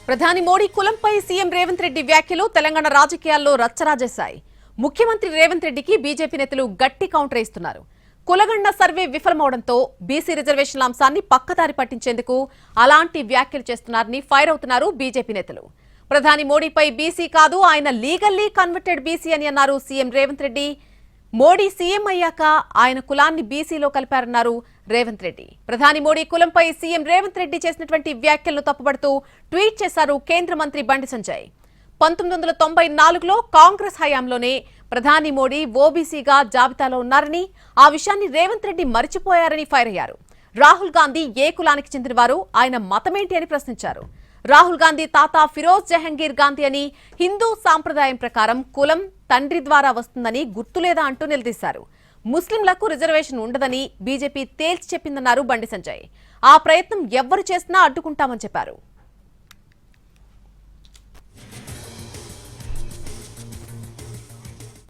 ప్రధాని మోడీ కులంపై సీఎం రేవంత్ రెడ్డి వ్యాఖ్యలు తెలంగాణ రాజకీయాల్లో రచ్చరాజేశాయి. ముఖ్యమంత్రి రేవంత్ రెడ్డికి బీజేపీ నేతలు గట్టి కౌంటర్ ఇస్తున్నారు. కులగండ సర్వే విఫలమవడంతో బీసీ రిజర్వేషన్ల అంశాన్ని పక్కదారి పట్టించేందుకు అలాంటి వ్యాఖ్యలు చేస్తున్నారని ఫైర్ అవుతున్నారు బీజేపీ నేతలు. ప్రధాని మోడీపై బీసీ కాదు, ఆయన లీగల్లీ కన్వర్టెడ్ బీసీ అని అన్నారు సీఎం రేవంత్ రెడ్డి. మోడీ సీఎం అయ్యాక ఆయన కులాన్ని బీసీలో కలిపారన్నారు రేవంత్ రెడ్డి. ప్రధాని మోడీ కులంపై సీఎం రేవంత్ రెడ్డి చేసినటువంటి వ్యాఖ్యలను తప్పుపడుతూ ట్వీట్ చేశారు కేంద్ర మంత్రి బండి సంజయ్. 1994లో కాంగ్రెస్ హయాంలోనే ప్రధాని మోడీ ఓబీసీగా జాబితాలో ఉన్నారని, ఆ విషయాన్ని రేవంత్ రెడ్డి మరిచిపోయారని ఫైర్ అయ్యారు. రాహుల్ గాంధీ ఏ కులానికి చెందినవారు, ఆయన మతమేంటి అని ప్రశ్నించారు. రాహుల్ గాంధీ తాత ఫిరోజ్ జహంగీర్ గాంధీ అని, హిందూ సాంప్రదాయం ప్రకారం కులం తండ్రి ద్వారా వస్తుందని గుర్తులేదా అంటూ నిలదీశారు. ముస్లింలకు రిజర్వేషన్ ఉండదని బీజేపీ తేల్చి చెప్పిందన్నారు బండి సంజయ్. ఆ ప్రయత్నం ఎవ్వరు చేసినా అడ్డుకుంటామని చెప్పారు.